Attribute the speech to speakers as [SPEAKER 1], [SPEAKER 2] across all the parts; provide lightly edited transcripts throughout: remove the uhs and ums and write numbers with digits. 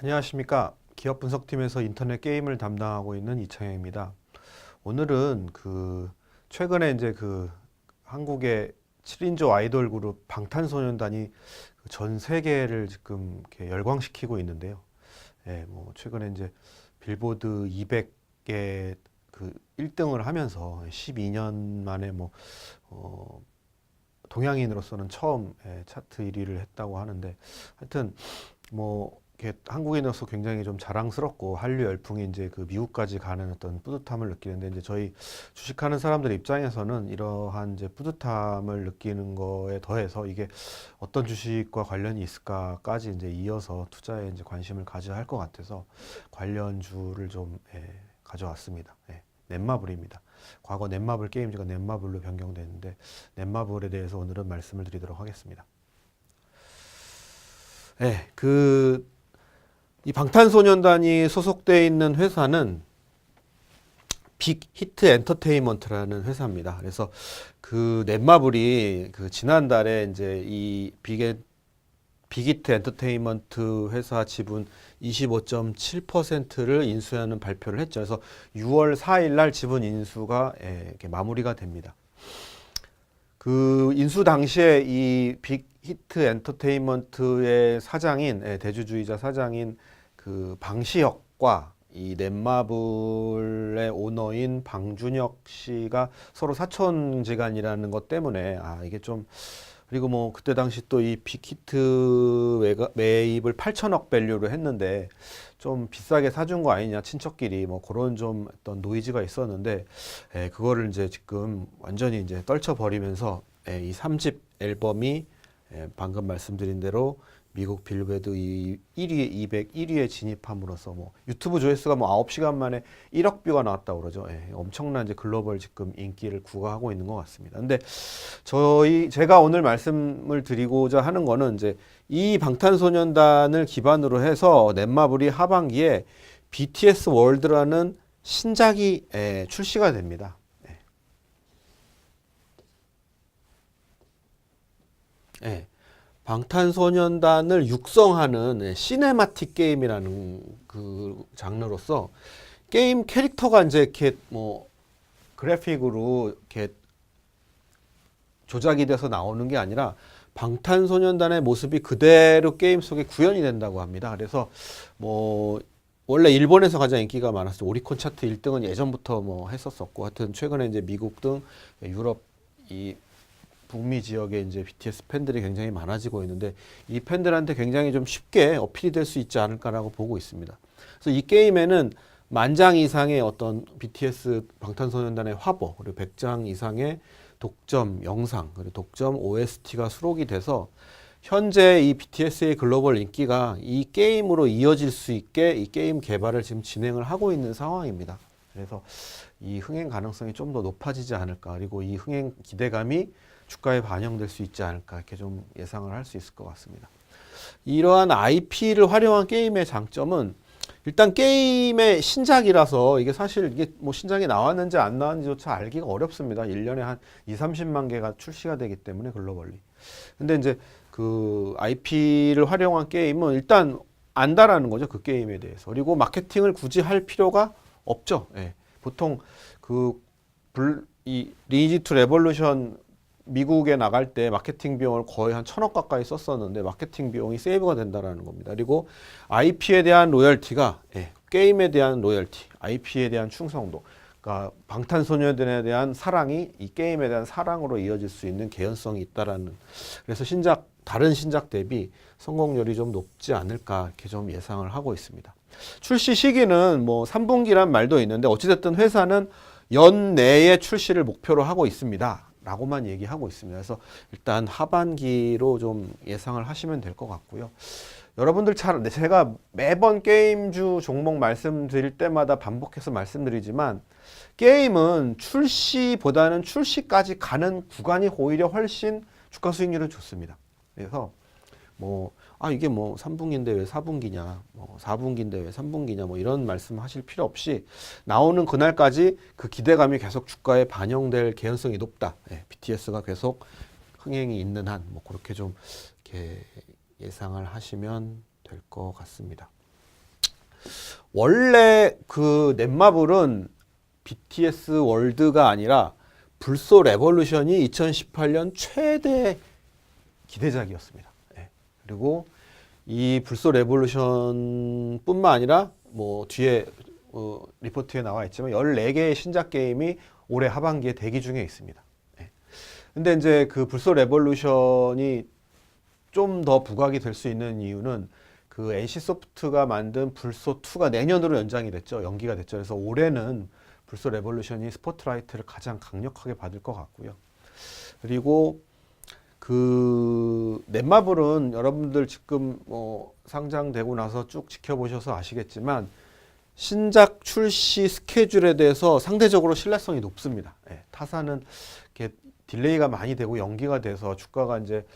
[SPEAKER 1] 안녕하십니까. 기업 분석팀에서 인터넷 게임을 담당하고 있는 이창현입니다. 오늘은 최근에 이제 한국의 7인조 아이돌 그룹 방탄소년단이 전 세계를 지금 이렇게 열광시키고 있는데요. 예, 뭐 최근에 이제 빌보드 200개 1등을 하면서 12년 만에 동양인으로서는 처음 차트 1위를 했다고 하는데, 하여튼 뭐 이렇게 한국인으로서 굉장히 좀 자랑스럽고 한류 열풍이 이제 미국까지 가는 어떤 뿌듯함을 느끼는데, 이제 저희 주식하는 사람들 입장에서는 이러한 이제 뿌듯함을 느끼는 거에 더해서 이게 어떤 주식과 관련이 있을까까지 이제 이어서 투자에 이제 관심을 가져야 할 것 같아서 관련주를 좀 가져왔습니다. 넷마블입니다. 과거 넷마블 게임즈가 넷마블로 변경됐는데, 넷마블에 대해서 오늘은 말씀을 드리도록 하겠습니다. 이 방탄소년단이 소속되어 있는 회사는 빅히트 엔터테인먼트라는 회사입니다. 그래서 넷마블이 지난달에 이제 이 빅히트 엔터테인먼트 회사 지분 25.7%를 인수하는 발표를 했죠. 그래서 6월 4일 날 지분 인수가 이렇게 마무리가 됩니다. 인수 당시에 이 빅히트 엔터테인먼트의 사장인, 대주주이자 사장인 방시혁과 이 넷마블의 오너인 방준혁 씨가 서로 사촌지간이라는 것 때문에 이게 좀, 그리고 뭐 그때 당시 또 이 빅히트 매입을 8천억 밸류로 했는데 좀 비싸게 사준 거 아니냐, 친척끼리 뭐 그런 좀 어떤 노이즈가 있었는데, 그거를 이제 지금 완전히 이제 떨쳐버리면서 이 3집 앨범이 방금 말씀드린 대로 미국 빌보드 1위에 201위에 진입함으로써 뭐 유튜브 조회수가 뭐 9시간 만에 1억 뷰가 나왔다고 그러죠. 엄청난 이제 글로벌 지금 인기를 구가하고 있는 것 같습니다. 근데 제가 오늘 말씀을 드리고자 하는 거는 이제 이 방탄소년단을 기반으로 해서 넷마블이 하반기에 BTS 월드라는 신작이 출시가 됩니다. 방탄소년단을 육성하는 시네마틱 게임이라는 장르로서 게임 캐릭터가 이제 이렇게 뭐 그래픽으로 이렇게 조작이 돼서 나오는 게 아니라 방탄소년단의 모습이 그대로 게임 속에 구현이 된다고 합니다. 그래서 뭐 원래 일본에서 가장 인기가 많았죠. 오리콘 차트 1등은 예전부터 뭐 했었었고, 하여튼 최근에 이제 미국 등 유럽 북미 지역에 이제 BTS 팬들이 굉장히 많아지고 있는데, 이 팬들한테 굉장히 좀 쉽게 어필이 될 수 있지 않을까라고 보고 있습니다. 그래서 이 게임에는 10,000장 이상의 어떤 BTS 방탄소년단의 화보, 그리고 100장 이상의 독점 영상, 그리고 독점 OST가 수록이 돼서 현재 이 BTS의 글로벌 인기가 이 게임으로 이어질 수 있게 이 게임 개발을 지금 진행을 하고 있는 상황입니다. 그래서 이 흥행 가능성이 좀 더 높아지지 않을까, 그리고 이 흥행 기대감이 주가에 반영될 수 있지 않을까, 이렇게 좀 예상을 할 수 있을 것 같습니다. 이러한 IP를 활용한 게임의 장점은 일단 게임의 신작이라서 이게 사실 이게 뭐 신작이 나왔는지 안 나왔는지조차 알기가 어렵습니다. 1년에 한 2-30만 개가 출시가 되기 때문에 글로벌리. 근데 이제 IP를 활용한 게임은 일단 안다라는 거죠. 그 게임에 대해서. 그리고 마케팅을 굳이 할 필요가 없죠. 보통 이 리니지 투 레볼루션 미국에 나갈 때 마케팅 비용을 거의 한 1,000억 가까이 썼었는데, 마케팅 비용이 세이브가 된다라는 겁니다. 그리고 IP에 대한 로열티가 게임에 대한 로열티, IP에 대한 충성도, 그러니까 방탄소년단에 대한 사랑이 이 게임에 대한 사랑으로 이어질 수 있는 개연성이 있다라는, 그래서 다른 신작 대비 성공률이 좀 높지 않을까, 이렇게 좀 예상을 하고 있습니다. 출시 시기는 뭐 3분기란 말도 있는데, 어찌됐든 회사는 연내에 출시를 목표로 하고 있습니다 라고만 얘기하고 있습니다. 그래서 일단 하반기로 좀 예상을 하시면 될 것 같고요. 여러분들 제가 매번 게임주 종목 말씀드릴 때마다 반복해서 말씀드리지만, 게임은 출시보다는 출시까지 가는 구간이 오히려 훨씬 주가 수익률은 좋습니다. 그래서 이게 뭐 3분기인데 왜 4분기냐, 뭐 4분기인데 왜 3분기냐, 뭐 이런 말씀 하실 필요 없이 나오는 그날까지 그 기대감이 계속 주가에 반영될 개연성이 높다. BTS가 계속 흥행이 있는 한, 뭐 그렇게 좀 이렇게 예상을 하시면 될 것 같습니다. 원래 그 넷마블은 BTS 월드가 아니라 불소 레볼루션이 2018년 최대 기대작이었습니다. 예. 그리고 이 불소 레볼루션뿐만 아니라 뭐 뒤에 리포트에 나와 있지만 14개의 신작 게임이 올해 하반기에 대기 중에 있습니다. 예. 근데 이제 그 불소 레볼루션이 좀 더 부각이 될 수 있는 이유는 그 NC소프트가 만든 불소 2가 내년으로 연장이 됐죠. 연기가 됐죠. 그래서 올해는 불소 레볼루션이 스포트라이트를 가장 강력하게 받을 것 같고요. 그리고 그 넷마블은 여러분들 지금 상장되고 나서 쭉 지켜보셔서 아시겠지만 신작 출시 스케줄에 대해서 상대적으로 신뢰성이 높습니다. 예, 타사는 이렇게 딜레이가 많이 되고 연기가 돼서 주가가 이제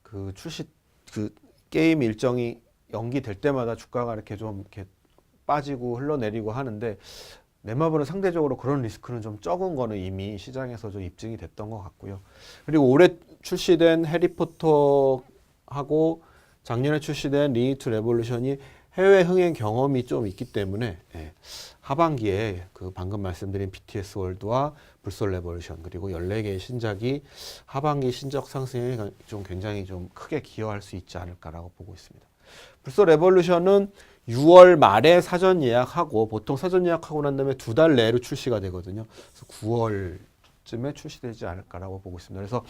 [SPEAKER 1] 그 출시 그 게임 일정이 연기될 때마다 주가가 이렇게 좀 이렇게 빠지고 흘러내리고 하는데 넷마블은 상대적으로 그런 리스크는 좀 적은 거는 이미 시장에서 좀 입증이 됐던 것 같고요. 그리고 올해 출시된 해리포터하고 작년에 출시된 리니트 레볼루션이 해외 흥행 경험이 좀 있기 때문에 하반기에 그 방금 말씀드린 BTS 월드와 불소 레볼루션 그리고 14개의 신작이 하반기 신작 상승에 좀 굉장히 좀 크게 기여할 수 있지 않을까라고 보고 있습니다. 불소 레볼루션은 6월 말에 사전 예약하고 보통 사전 예약하고 난 다음에 2달 내로 출시가 되거든요. 그래서 9월쯤에 출시되지 않을까라고 보고 있습니다. 그래서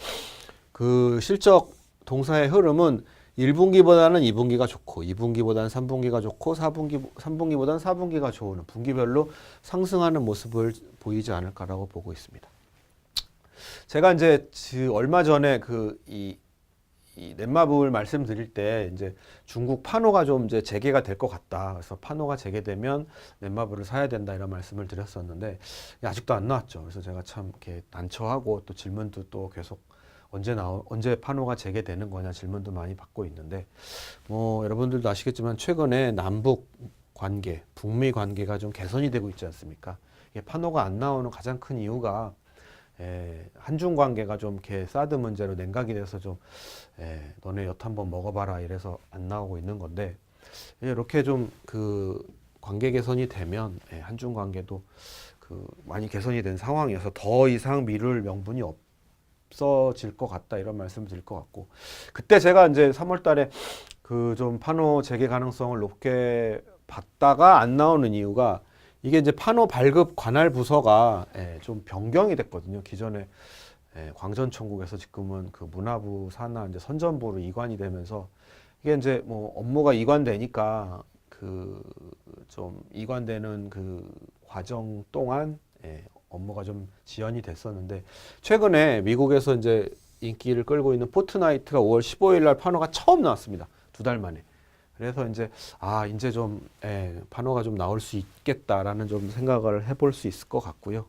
[SPEAKER 1] 그 실적 동사의 흐름은 1분기보다는 2분기가 좋고 2분기보다는 3분기가 좋고 3분기보다는 4분기가 좋은 분기별로 상승하는 모습을 보이지 않을까라고 보고 있습니다. 제가 이제 얼마 전에 이 넷마블 말씀드릴 때 이제 중국 판호가 좀 이제 재개가 될 것 같다. 그래서 판호가 재개되면 넷마블을 사야 된다 이런 말씀을 드렸었는데 아직도 안 나왔죠. 그래서 제가 참 이렇게 난처하고 또 질문도 또 계속 언제 판호가 재개되는 거냐 질문도 많이 받고 있는데 뭐 여러분들도 아시겠지만 최근에 남북 관계, 북미 관계가 좀 개선이 되고 있지 않습니까? 이게 판호가 안 나오는 가장 큰 이유가 한중 관계가 좀 이렇게 사드 문제로 냉각이 돼서 좀 너네 엿 한번 먹어봐라 이래서 안 나오고 있는 건데 이렇게 좀 그 관계 개선이 되면 한중 관계도 그 많이 개선이 된 상황이어서 더 이상 미룰 명분이 없어질 것 같다 이런 말씀을 드릴 것 같고 그때 제가 이제 3월 달에 그 좀 판호 재개 가능성을 높게 봤다가 안 나오는 이유가 이게 이제 판호 발급 관할 부서가 좀 변경이 됐거든요. 기존에 광전천국에서 지금은 그 문화부 산하 이제 선전부로 이관이 되면서 이게 이제 뭐 업무가 이관되니까 그 좀 이관되는 그 과정 동안 업무가 좀 지연이 됐었는데 최근에 미국에서 이제 인기를 끌고 있는 포트나이트가 5월 15일 날 판호가 처음 나왔습니다. 2달 만에. 그래서 이제 이제 좀 판호가 좀 나올 수 있겠다라는 좀 생각을 해볼 수 있을 것 같고요.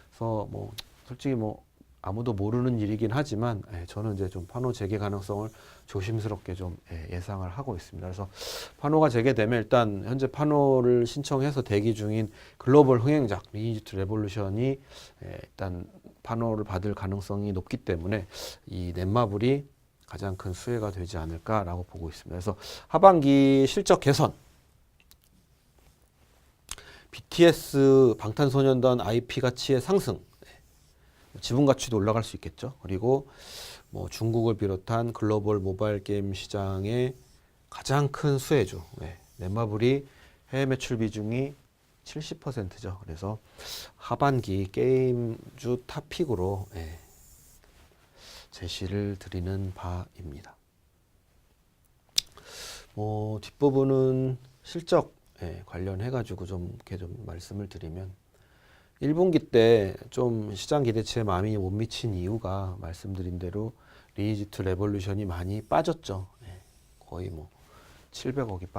[SPEAKER 1] 그래서 뭐 솔직히 뭐 아무도 모르는 일이긴 하지만 저는 이제 좀 판호 재개 가능성을 조심스럽게 좀 예상을 하고 있습니다. 그래서 판호가 재개되면 일단 현재 판호를 신청해서 대기 중인 글로벌 흥행작 리니지트 레볼루션이 일단 판호를 받을 가능성이 높기 때문에 이 넷마블이 가장 큰 수혜가 되지 않을까라고 보고 있습니다. 그래서 하반기 실적 개선, BTS 방탄소년단 IP 가치의 상승, 지분 가치도 올라갈 수 있겠죠. 그리고 뭐 중국을 비롯한 글로벌 모바일 게임 시장의 가장 큰 수혜주, 넷마블이 해외 매출 비중이 70%죠. 그래서 하반기 게임주 탑픽으로 제시를 드리는 바입니다. 뒷부분은 실적 관련해가지고 좀 이렇게 좀 말씀을 드리면 1분기 때 좀 시장 기대치에 많이 못 미친 이유가 말씀드린 대로 리니지트 레볼루션이 많이 빠졌죠. 거의 뭐 700억이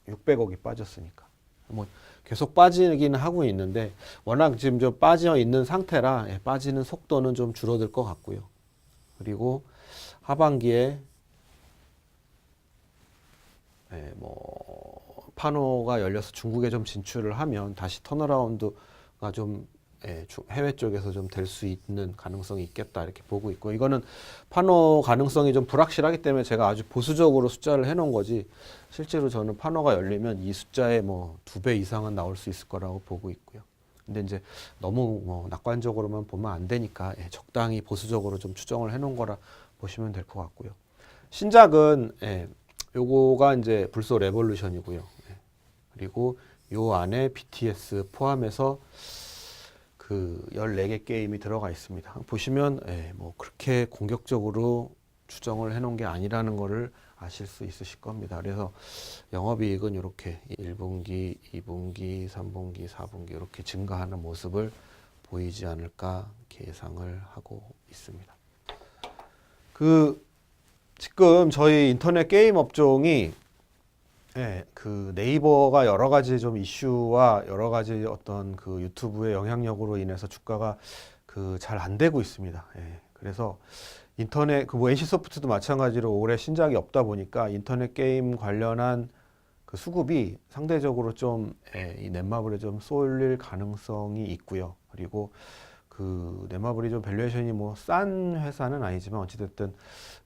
[SPEAKER 1] 600억이 빠졌으니까. 뭐 계속 빠지긴 하고 있는데 워낙 지금 좀 빠져 있는 상태라 빠지는 속도는 좀 줄어들 것 같고요. 그리고 하반기에 뭐 판호가 열려서 중국에 좀 진출을 하면 다시 턴어라운드가 좀 해외 쪽에서 좀 될 수 있는 가능성이 있겠다 이렇게 보고 있고 이거는 판호 가능성이 좀 불확실하기 때문에 제가 아주 보수적으로 숫자를 해놓은 거지 실제로 저는 판호가 열리면 이 숫자의 뭐 2배 이상은 나올 수 있을 거라고 보고 있고요. 근데 이제 너무 뭐 낙관적으로만 보면 안 되니까 적당히 보수적으로 좀 추정을 해놓은 거라 보시면 될 것 같고요. 신작은 요거가 이제 불소 레볼루션이고요. 그리고 요 안에 BTS 포함해서 그 14개 게임이 들어가 있습니다. 보시면 뭐 그렇게 공격적으로 추정을 해놓은 게 아니라는 거를 아실 수 있으실 겁니다. 그래서 영업이익은 이렇게 1분기, 2분기, 3분기, 4분기 이렇게 증가하는 모습을 보이지 않을까 계상을 하고 있습니다. 지금 저희 인터넷 게임 업종이 그 네이버가 여러 가지 좀 이슈와 여러 가지 어떤 그 유튜브의 영향력으로 인해서 주가가 그 잘 안 되고 있습니다. 그래서 인터넷 그 뭐 NC소프트도 마찬가지로 올해 신작이 없다 보니까 인터넷 게임 관련한 그 수급이 상대적으로 좀 이 넷마블에 좀 쏠릴 가능성이 있고요. 그리고 그 넷마블이 좀 밸류에이션이 뭐 싼 회사는 아니지만 어찌됐든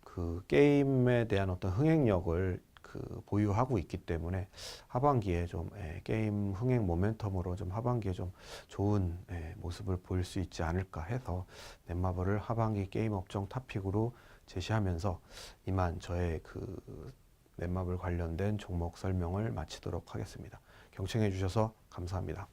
[SPEAKER 1] 그 게임에 대한 어떤 흥행력을 그 보유하고 있기 때문에 하반기에 좀 게임 흥행 모멘텀으로 좀 하반기에 좀 좋은 모습을 보일 수 있지 않을까 해서 넷마블을 하반기 게임 업종 탑픽으로 제시하면서 이만 저의 그 넷마블 관련된 종목 설명을 마치도록 하겠습니다. 경청해 주셔서 감사합니다.